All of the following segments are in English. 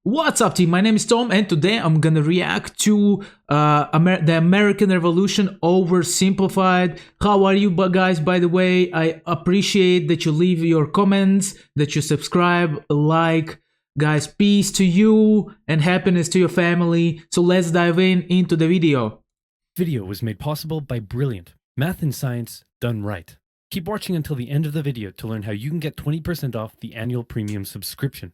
What's up, team? My name is Tom, and today I'm gonna react to the American Revolution Oversimplified. How are you, guys? By the way, I appreciate that you leave your comments, that you subscribe, like. Guys, peace to you and happiness to your family. So let's dive into the video. Video was made possible by Brilliant. Math and science done right. Keep watching until the end of the video to learn how you can get 20% off the annual premium subscription.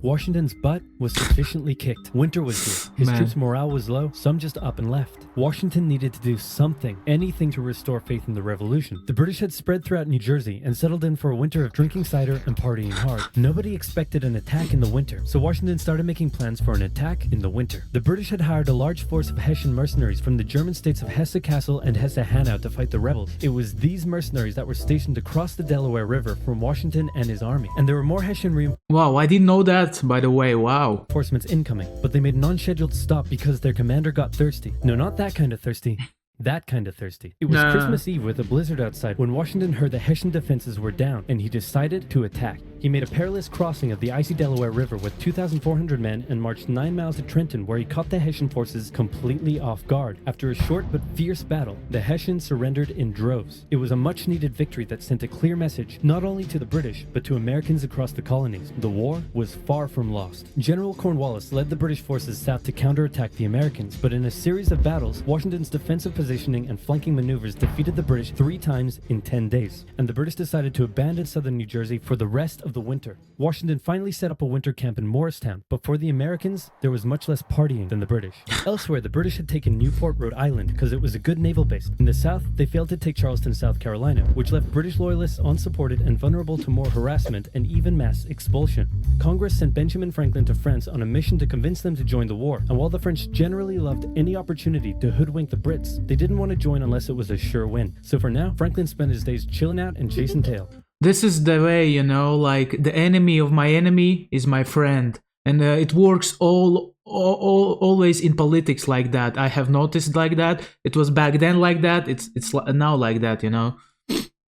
Washington's butt was sufficiently kicked. Winter was here. His troops' morale was low. Some just up and left. Washington needed to do something, anything to restore faith in the revolution. The British had spread throughout New Jersey and settled in for a winter of drinking cider and partying hard. Nobody expected an attack in the winter, so Washington started making plans for an attack in the winter. The British had hired a large force of Hessian mercenaries from the German states of Hesse-Kassel and Hesse-Hanau to fight the rebels. It was these mercenaries that were stationed across the Delaware River from Washington and his army. And there were more Hessian Wow, I didn't know that. By the way, wow. Reinforcements incoming, but they made an unscheduled stop because their commander got thirsty. No, not that kind of thirsty. That kind of thirsty. It was Christmas Eve with a blizzard outside when Washington heard the Hessian defenses were down and he decided to attack. He made a perilous crossing of the icy Delaware River with 2,400 men and marched 9 miles to Trenton, where he caught the Hessian forces completely off guard. After a short but fierce battle, the Hessians surrendered in droves. It was a much-needed victory that sent a clear message, not only to the British, but to Americans across the colonies. The war was far from lost. General Cornwallis led the British forces south to counterattack the Americans, but in a series of battles, Washington's defensive positioning and flanking maneuvers defeated the British 3 times in 10 days, and the British decided to abandon southern New Jersey for the rest of the winter. Washington finally set up a winter camp in Morristown, but for the Americans, there was much less partying than the British. Elsewhere, the British had taken Newport, Rhode Island, because it was a good naval base. In the south, they failed to take Charleston, South Carolina, which left British loyalists unsupported and vulnerable to more harassment and even mass expulsion. Congress sent Benjamin Franklin to France on a mission to convince them to join the war, and while the French generally loved any opportunity to hoodwink the Brits, they didn't want to join unless it was a sure win. So for now, Franklin spent his days chilling out and chasing tail. This is the way, you know, like the enemy of my enemy is my friend. And it works always in politics like that. I have noticed like that. It was back then like that. It's now like that, you know.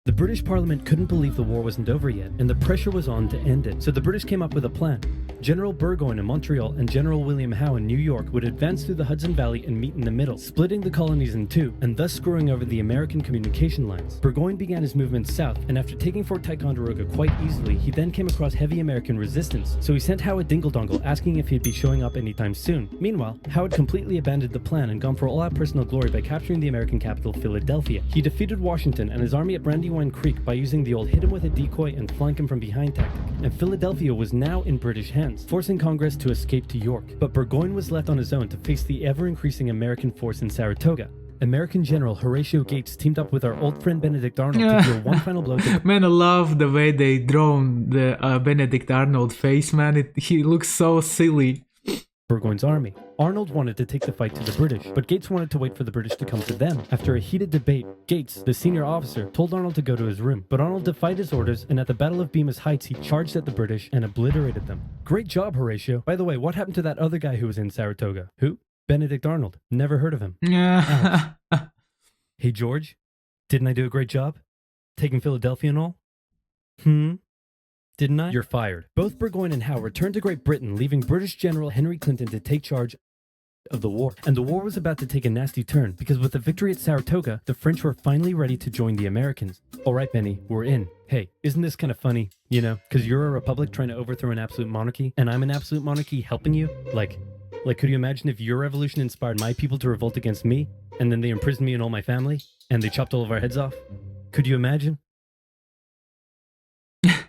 The British Parliament couldn't believe the war wasn't over yet, and the pressure was on to end it. So the British came up with a plan. General Burgoyne in Montreal and General William Howe in New York would advance through the Hudson Valley and meet in the middle, splitting the colonies in two, and thus screwing over the American communication lines. Burgoyne began his movement south, and after taking Fort Ticonderoga quite easily, he then came across heavy American resistance. So he sent Howe a dingle-dongle asking if he'd be showing up anytime soon. Meanwhile, Howe had completely abandoned the plan and gone for all-out personal glory by capturing the American capital, Philadelphia. He defeated Washington and his army at Brandywine Creek by using the old hit him with a decoy and flank him from behind tactic, and Philadelphia was now in British hands, forcing Congress to escape to York. But Burgoyne was left on his own to face the ever-increasing American force in Saratoga. American General Horatio Gates teamed up with our old friend Benedict Arnold to deal one final blow to... Man, I love the way they drawn the Benedict Arnold face, man. He looks so silly. Burgoyne's army. Arnold wanted to take the fight to the British, but Gates wanted to wait for the British to come to them. After a heated debate, Gates, the senior officer, told Arnold to go to his room, but Arnold defied his orders, and at the Battle of Bemis Heights, he charged at the British and obliterated them. Great job, Horatio. By the way, what happened to that other guy who was in Saratoga? Who? Benedict Arnold. Never heard of him. Hey, George, didn't I do a great job? Taking Philadelphia and all? Didn't I? You're fired. Both Burgoyne and Howe returned to Great Britain, leaving British General Henry Clinton to take charge of the war. And the war was about to take a nasty turn, because with the victory at Saratoga, the French were finally ready to join the Americans. Alright, Benny, we're in. Hey, isn't this kind of funny? You know, because you're a republic trying to overthrow an absolute monarchy, and I'm an absolute monarchy helping you? Like, could you imagine if your revolution inspired my people to revolt against me, and then they imprisoned me and all my family, and they chopped all of our heads off? Could you imagine?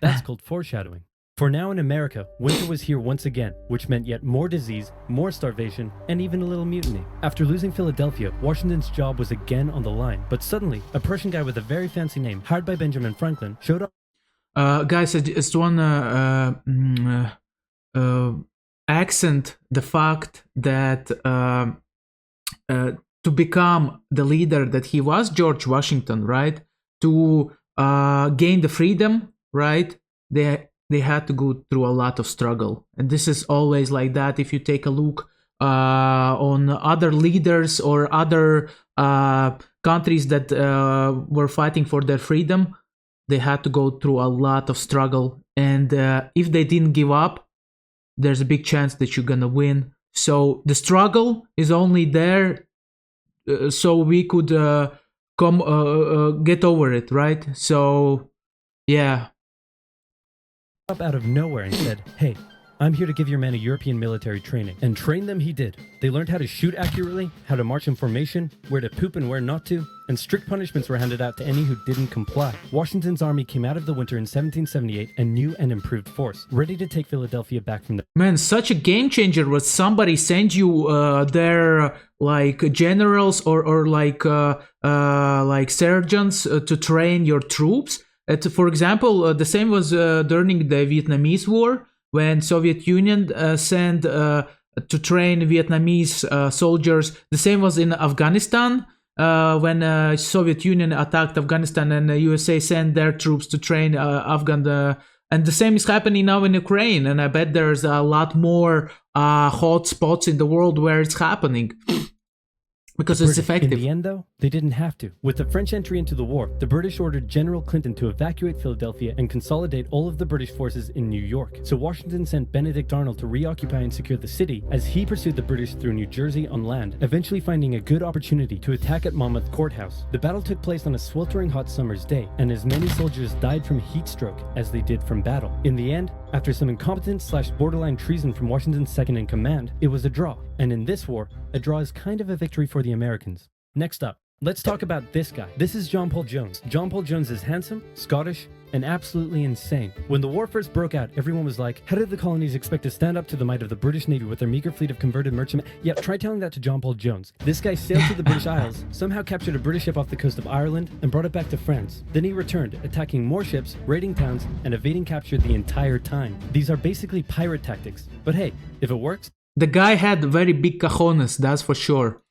That's called foreshadowing. For now in America, winter was here once again, which meant yet more disease, more starvation, and even a little mutiny. After losing Philadelphia, Washington's job was again on the line, but suddenly, a Prussian guy with a very fancy name, hired by Benjamin Franklin, showed up. Guys, I just wanna accent the fact that to become the leader that he was, George Washington, right? To gain the freedom, right? They had to go through a lot of struggle, and this is always like that. If you take a look on other leaders or other countries that were fighting for their freedom, they had to go through a lot of struggle, and if they didn't give up, there's a big chance that you're gonna win. So the struggle is only there so we could get over it, right? So yeah. Up out of nowhere and said, "Hey, I'm here to give your men a European military training." And train them he did. They learned how to shoot accurately, how to march in formation, where to poop and where not to, and strict punishments were handed out to any who didn't comply. Washington's army came out of the winter in 1778 a new and improved force, ready to take Philadelphia back from the... Man, such a game changer was somebody send you their like generals or like sergeants to train your troops. For example, the same was during the Vietnamese War, when Soviet Union sent to train Vietnamese soldiers. The same was in Afghanistan, when Soviet Union attacked Afghanistan and the USA sent their troops to train Afghan. And the same is happening now in Ukraine. And I bet there's a lot more hot spots in the world where it's happening. Because it's effective. In the end, though, they didn't have to. With the French entry into the war, the British ordered General Clinton to evacuate Philadelphia and consolidate all of the British forces in New York. So Washington sent Benedict Arnold to reoccupy and secure the city as he pursued the British through New Jersey on land, eventually finding a good opportunity to attack at Monmouth Courthouse. The battle took place on a sweltering hot summer's day, and as many soldiers died from heat stroke as they did from battle. In the end, after some incompetence/borderline treason from Washington's second in command, it was a draw. And in this war, a draw is kind of a victory for the Americans. Next up, let's talk about this guy. This is John Paul Jones. John Paul Jones is handsome, Scottish, and absolutely insane. When the war first broke out, everyone was like, how did the colonies expect to stand up to the might of the British Navy with their meager fleet of converted merchantmen? Yep, try telling that to John Paul Jones. This guy sailed to the British Isles, somehow captured a British ship off the coast of Ireland, and brought it back to France. Then he returned, attacking more ships, raiding towns, and evading capture the entire time. These are basically pirate tactics. But hey, if it works... The guy had very big cojones, that's for sure.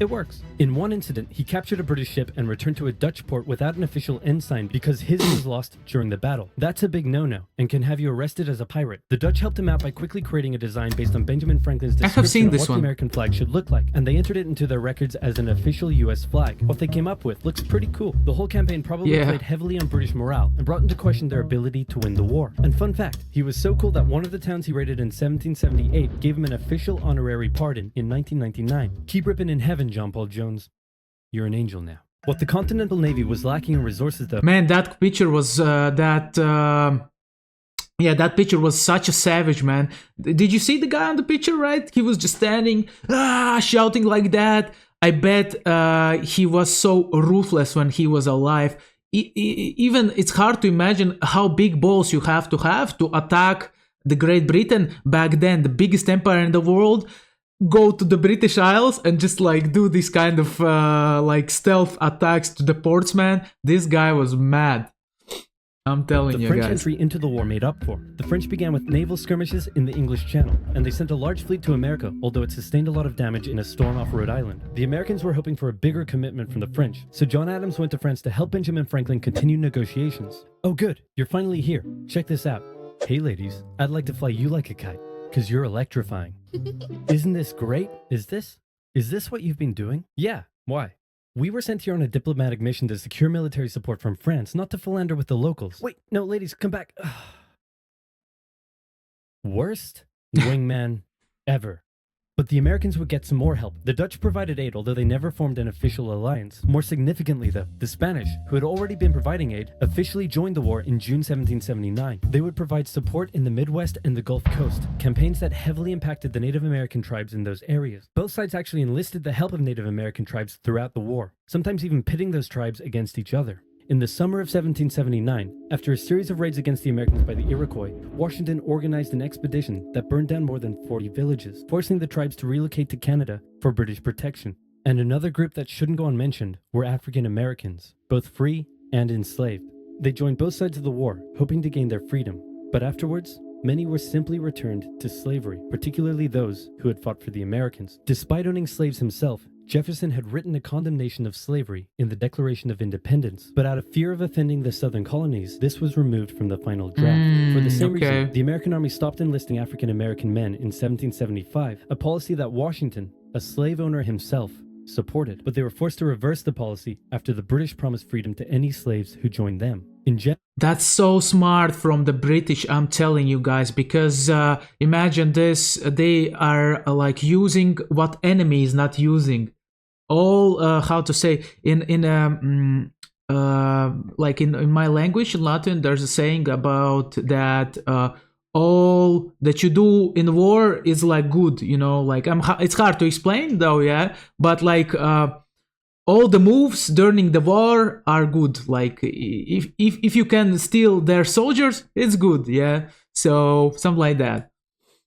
It works. In one incident, he captured a British ship and returned to a Dutch port without an official ensign because his was lost during the battle. That's a big no-no and can have you arrested as a pirate. The Dutch helped him out by quickly creating a design based on Benjamin Franklin's description of what the American flag should look like, and they entered it into their records as an official US flag. What they came up with looks pretty cool. The whole campaign probably played heavily on British morale and brought into question their ability to win the war. And fun fact, he was so cool that one of the towns he raided in 1778 gave him an official honorary pardon in 1999. Keep ripping in heaven, John Paul Jones. You're an angel now. What the Continental Navy was lacking in resources, though... Man, that picture was that picture was such a savage, man. Did you see the guy on the picture, right? He was just standing, shouting like that. I bet he was so ruthless when he was alive. Even it's hard to imagine how big balls you have to attack the Great Britain back then, the biggest empire in the world. Go to the British Isles and just like do this kind of like stealth attacks to the portsman. This guy was mad. I'm telling you guys. The French entry into the war made up for. The French began with naval skirmishes in the English Channel, and they sent a large fleet to America, although it sustained a lot of damage in a storm off Rhode Island. The Americans were hoping for a bigger commitment from the French, so John Adams went to France to help Benjamin Franklin continue negotiations. Oh good, you're finally here. Check this out. Hey ladies, I'd like to fly you like a kite, because you're electrifying. Isn't this great? Is this what you've been doing? Yeah, why? We were sent here on a diplomatic mission to secure military support from France, not to philander with the locals. Wait, no, ladies, come back. Worst wingman ever. But the Americans would get some more help. The Dutch provided aid, although they never formed an official alliance. More significantly, though, the Spanish, who had already been providing aid, officially joined the war in June 1779. They would provide support in the Midwest and the Gulf Coast, campaigns that heavily impacted the Native American tribes in those areas. Both sides actually enlisted the help of Native American tribes throughout the war, sometimes even pitting those tribes against each other. In the summer of 1779, after a series of raids against the Americans by the Iroquois, Washington organized an expedition that burned down more than 40 villages, forcing the tribes to relocate to Canada for British protection. And another group that shouldn't go unmentioned were African Americans, both free and enslaved. They joined both sides of the war, hoping to gain their freedom. But afterwards, many were simply returned to slavery, particularly those who had fought for the Americans. Despite owning slaves himself, Jefferson had written a condemnation of slavery in the Declaration of Independence, but out of fear of offending the southern colonies, this was removed from the final draft. For the same reason, the American army stopped enlisting African American men in 1775, a policy that Washington, a slave owner himself, supported, but they were forced to reverse the policy after the British promised freedom to any slaves who joined them. In That's so smart from the British, I'm telling you guys, because imagine this, they are like using what enemy is not using. All how to say like in my language in Latin, there's a saying about that all that you do in war is like good, you know, like it's hard to explain though, yeah, but like all the moves during the war are good. Like if you can steal their soldiers, it's good, yeah. So something like that.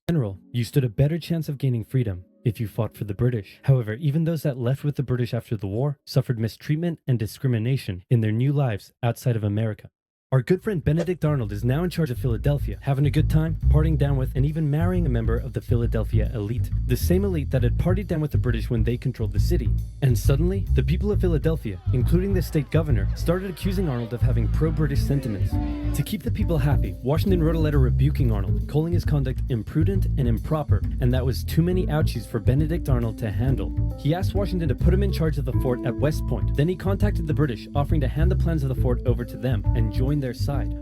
General, you stood a better chance of gaining freedom if you fought for the British. However, even those that left with the British after the war suffered mistreatment and discrimination in their new lives outside of America. Our good friend Benedict Arnold is now in charge of Philadelphia, having a good time, partying down with, and even marrying a member of the Philadelphia elite. The same elite that had partied down with the British when they controlled the city. And suddenly, the people of Philadelphia, including the state governor, started accusing Arnold of having pro-British sentiments. To keep the people happy, Washington wrote a letter rebuking Arnold, calling his conduct imprudent and improper, and that was too many ouchies for Benedict Arnold to handle. He asked Washington to put him in charge of the fort at West Point. Then he contacted the British, offering to hand the plans of the fort over to them and join their side.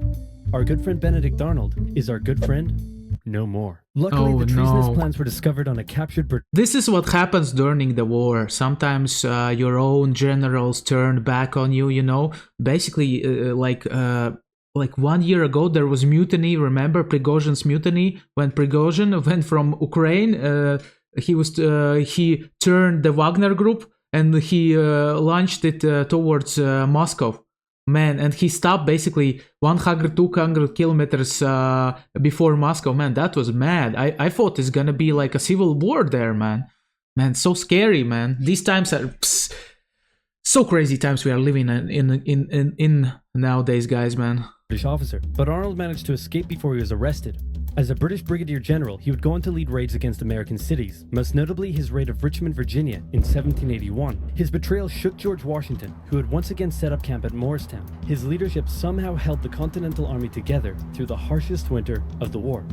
Our good friend Benedict Arnold is our good friend no more. Luckily, the treasonous plans were discovered on a captured British. This is what happens during the war. Sometimes your own generals turn back on you, you know. Basically, like 1 year ago, there was mutiny. Remember Prigozhin's mutiny? When Prigozhin went from Ukraine, he turned the Wagner group and he launched it towards Moscow. Man, and he stopped basically 100, 200 kilometers before Moscow. Man, that was mad. I thought it's gonna be like a civil war there, man. Man, so scary, man. These times are so crazy times we are living in nowadays, guys, man. British officer, but Arnold managed to escape before he was arrested. As a British brigadier general, he would go on to lead raids against American cities, most notably his raid of Richmond, Virginia in 1781. His betrayal shook George Washington, who had once again set up camp at Morristown. His leadership somehow held the Continental Army together through the harshest winter of the war.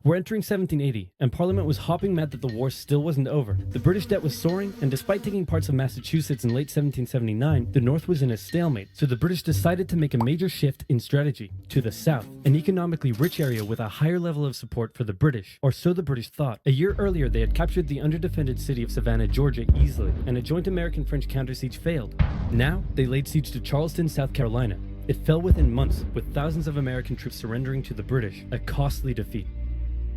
We're entering 1780, and Parliament was hopping mad that the war still wasn't over. The British debt was soaring, and despite taking parts of Massachusetts in late 1779, the North was in a stalemate, so the British decided to make a major shift in strategy to the south, an economically rich area with a higher level of support for the British, or so the British thought. A year earlier, they had captured the underdefended city of Savannah, Georgia easily, and a joint American-French counter-siege failed. Now, they laid siege to Charleston, South Carolina. It fell within months, with thousands of American troops surrendering to the British, a costly defeat.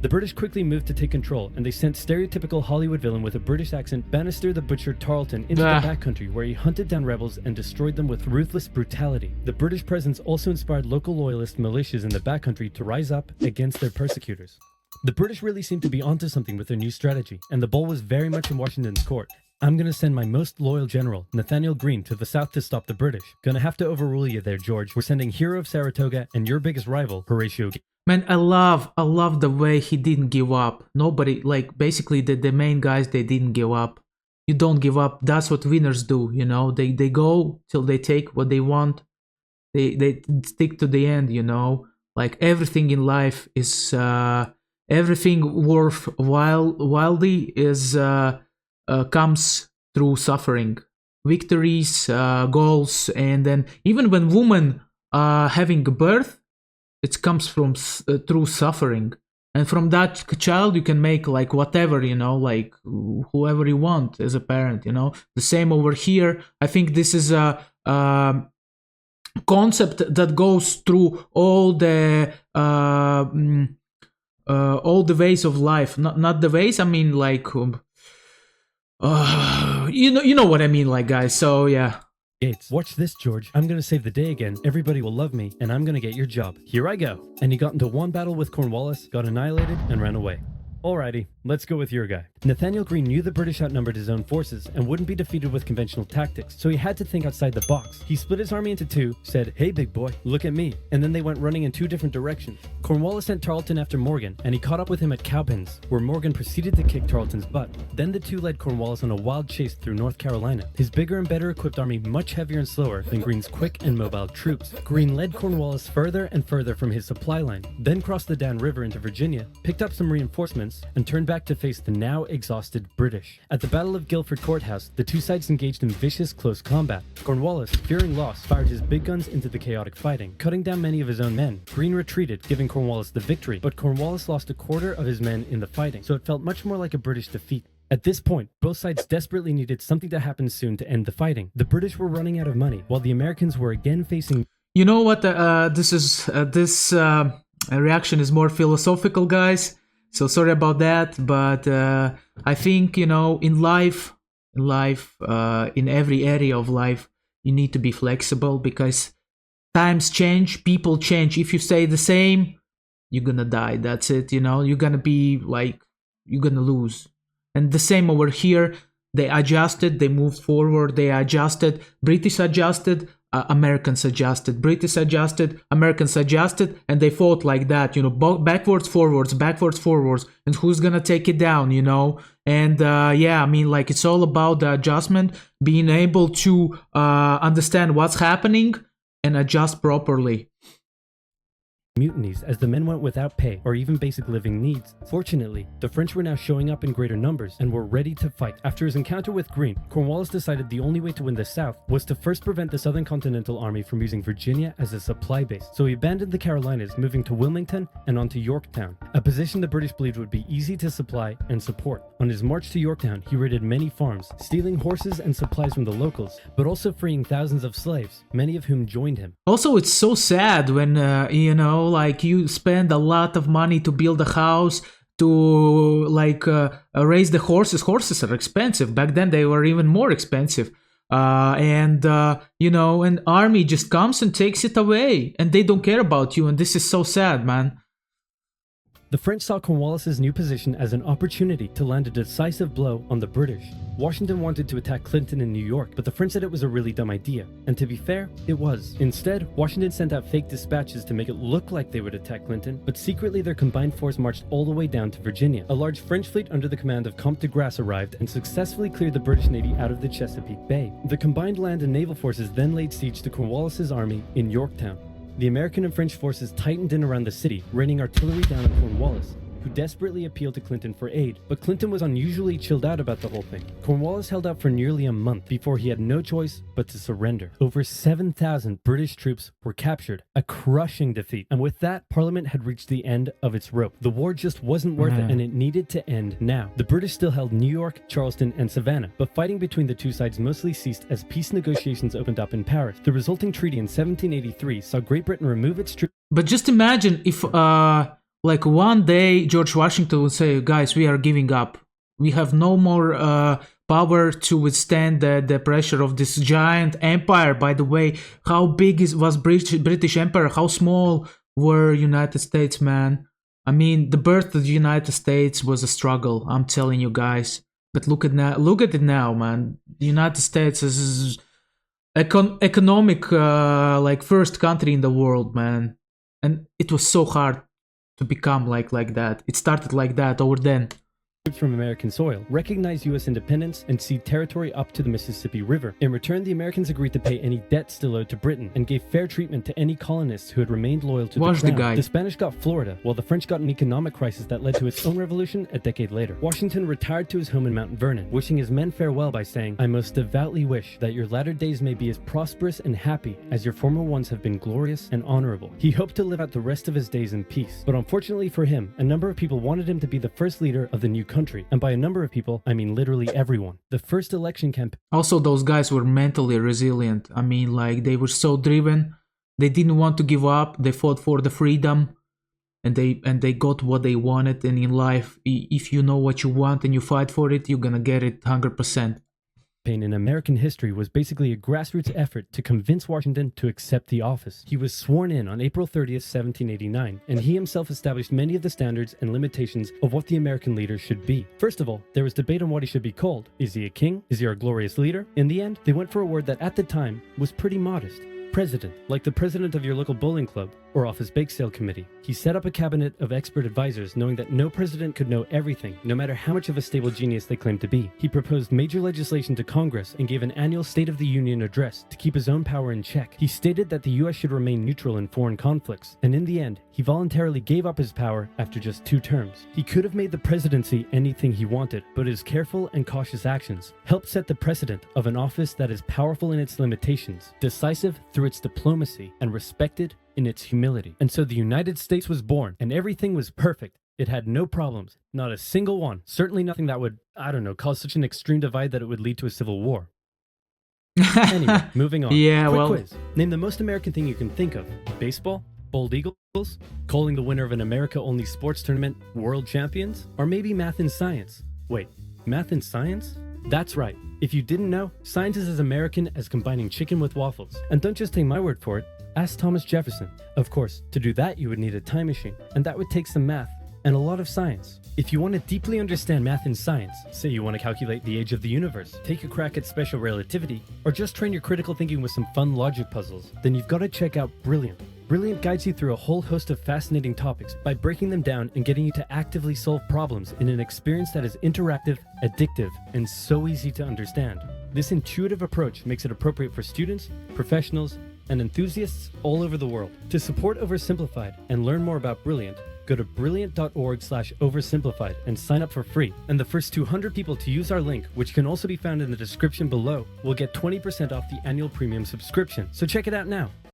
The British quickly moved to take control, and they sent stereotypical Hollywood villain with a British accent Bannister the Butcher Tarleton into the backcountry, where he hunted down rebels and destroyed them with ruthless brutality. The British presence also inspired local loyalist militias in the backcountry to rise up against their persecutors. The British really seemed to be onto something with their new strategy, and the ball was very much in Washington's court. I'm gonna send my most loyal general, Nathaniel Greene, to the south to stop the British. Gonna have to overrule you there, George. We're sending hero of Saratoga and your biggest rival, Horatio. Man, I love the way he didn't give up. Nobody, like, basically the main guys, they didn't give up. You don't give up. That's what winners do, you know. They go till they take what they want. They stick to the end, you know. Like, everything in life is everything wildly is comes through suffering, victories, goals, and then even when women are having birth, it comes from through suffering, and from that child you can make like whatever, you know, like whoever you want as a parent, you know. The same over here. I think this is a concept that goes through all the ways of life. Not the ways. I mean, like, you know what I mean, like, guys. So yeah. Gates, watch this, George. I'm gonna save the day again. Everybody will love me, and I'm gonna get your job. Here I go. And he got into one battle with Cornwallis, got annihilated, and ran away. Alrighty, let's go with your guy. Nathaniel Greene knew the British outnumbered his own forces and wouldn't be defeated with conventional tactics, so he had to think outside the box. He split his army into two, said, "Hey big boy, look at me," and then they went running in two different directions. Cornwallis sent Tarleton after Morgan, and he caught up with him at Cowpens, where Morgan proceeded to kick Tarleton's butt. Then the two led Cornwallis on a wild chase through North Carolina, his bigger and better equipped army much heavier and slower than Greene's quick and mobile troops. Greene led Cornwallis further and further from his supply line, then crossed the Dan River into Virginia, picked up some reinforcements, and turned back to face the now exhausted British. At the Battle of Guilford Courthouse, the two sides engaged in vicious close combat. Cornwallis, fearing loss, fired his big guns into the chaotic fighting, cutting down many of his own men. Greene retreated, giving Cornwallis the victory, but Cornwallis lost a quarter of his men in the fighting, so it felt much more like a British defeat. At this point, both sides desperately needed something to happen soon to end the fighting. The British were running out of money, while the Americans were again facing... You know what? This reaction is more philosophical, guys. So sorry about that, but I think, you know, in every area of life, you need to be flexible because times change, people change. If you stay the same, you're gonna die. That's it. You know, you're gonna be like, you're gonna lose. And the same over here. They adjusted, they moved forward, they adjusted. British adjusted, Americans adjusted. British adjusted, Americans adjusted, and they fought like that, you know, backwards, forwards, backwards, forwards. And who's gonna take it down, you know? And yeah, I mean, like, it's all about the adjustment, being able to understand what's happening and adjust properly. Mutinies as the men went without pay or even basic living needs. Fortunately, the French were now showing up in greater numbers and were ready to fight. After his encounter with Greene, Cornwallis decided the only way to win the South was to first prevent the Southern Continental Army from using Virginia as a supply base. So he abandoned the Carolinas, moving to Wilmington and on to Yorktown, a position the British believed would be easy to supply and support. On his march to Yorktown, he raided many farms, stealing horses and supplies from the locals, but also freeing thousands of slaves, many of whom joined him. Also, it's so sad when, you know, like, you spend a lot of money to build a house, to like raise the horses. Horses are expensive. Back then they were even more expensive. And you know, an army just comes and takes it away, and they don't care about you. And this is so sad, man. The French saw Cornwallis's new position as an opportunity to land a decisive blow on the British. Washington wanted to attack Clinton in New York, but the French said it was a really dumb idea. And to be fair, it was. Instead, Washington sent out fake dispatches to make it look like they would attack Clinton, but secretly their combined force marched all the way down to Virginia. A large French fleet under the command of Comte de Grasse arrived and successfully cleared the British Navy out of the Chesapeake Bay. The combined land and naval forces then laid siege to Cornwallis's army in Yorktown. The American and French forces tightened in around the city, raining artillery down on Cornwallis, who desperately appealed to Clinton for aid, but Clinton was unusually chilled out about the whole thing. Cornwallis held out for nearly a month before he had no choice but to surrender. Over 7,000 British troops were captured, a crushing defeat, and with that, Parliament had reached the end of its rope. The war just wasn't worth it, and it needed to end now. The British still held New York, Charleston, and Savannah, but fighting between the two sides mostly ceased as peace negotiations opened up in Paris. The resulting treaty in 1783 saw Great Britain remove its troops. But just imagine if like one day George Washington would say, guys, we are giving up. We have no more power to withstand the pressure of this giant empire. By the way, how big was British Empire? How small were United States, man? I mean, the birth of the United States was a struggle, I'm telling you guys. But look at it now, man. The United States is economic, like, first country in the world, man. And it was so hard to become like that. It started like that over then. Troops from American soil, recognized U.S. independence, and cede territory up to the Mississippi River. In return, the Americans agreed to pay any debt still owed to Britain and gave fair treatment to any colonists who had remained loyal to the crown. The Spanish got Florida, while the French got an economic crisis that led to its own revolution a decade later. Washington retired to his home in Mount Vernon, wishing his men farewell by saying, "I most devoutly wish that your latter days may be as prosperous and happy as your former ones have been glorious and honorable." He hoped to live out the rest of his days in peace, but unfortunately for him, a number of people wanted him to be the first leader of the new country, and by a number of people, I mean literally everyone. The first election campaign. Also, those guys were mentally resilient. I mean, like, they were so driven. They didn't want to give up. They fought for the freedom, and they got what they wanted. And in life, if you know what you want and you fight for it, you're gonna get it 100%. In American history was basically a grassroots effort to convince Washington to accept the office. He was sworn in on April 30th, 1789, and he himself established many of the standards and limitations of what the American leader should be. First of all, there was debate on what he should be called. Is he a king? Is he our glorious leader? In the end, they went for a word that at the time was pretty modest. President, like the president of your local bowling club, or Office Bake Sale Committee. He set up a cabinet of expert advisors, knowing that no president could know everything, no matter how much of a stable genius they claimed to be. He proposed major legislation to Congress and gave an annual State of the Union address to keep his own power in check. He stated that the US should remain neutral in foreign conflicts, and in the end, he voluntarily gave up his power after just 2 terms. He could have made the presidency anything he wanted, but his careful and cautious actions helped set the precedent of an office that is powerful in its limitations, decisive through its diplomacy, and respected in its humility. And so the United States was born, and everything was perfect. It had no problems, not a single one. Certainly nothing that would, cause such an extreme divide that it would lead to a civil war. Anyway, moving on. Yeah, Quick well, quiz. Name the most American thing you can think of. Baseball? Bald Eagles? Calling the winner of an America-only sports tournament world champions? Or maybe math and science? Wait, math and science? That's right. If you didn't know, science is as American as combining chicken with waffles. And don't just take my word for it. Ask Thomas Jefferson. Of course, to do that you would need a time machine, and that would take some math and a lot of science. If you want to deeply understand math and science, say you want to calculate the age of the universe, take a crack at special relativity, or just train your critical thinking with some fun logic puzzles, then you've got to check out Brilliant. Brilliant guides you through a whole host of fascinating topics by breaking them down and getting you to actively solve problems in an experience that is interactive, addictive, and so easy to understand. This intuitive approach makes it appropriate for students, professionals, and enthusiasts all over the world. To support OverSimplified and learn more about Brilliant, go to brilliant.org/oversimplified and sign up for free. And the first 200 people to use our link, which can also be found in the description below, will get 20% off the annual premium subscription. So check it out now.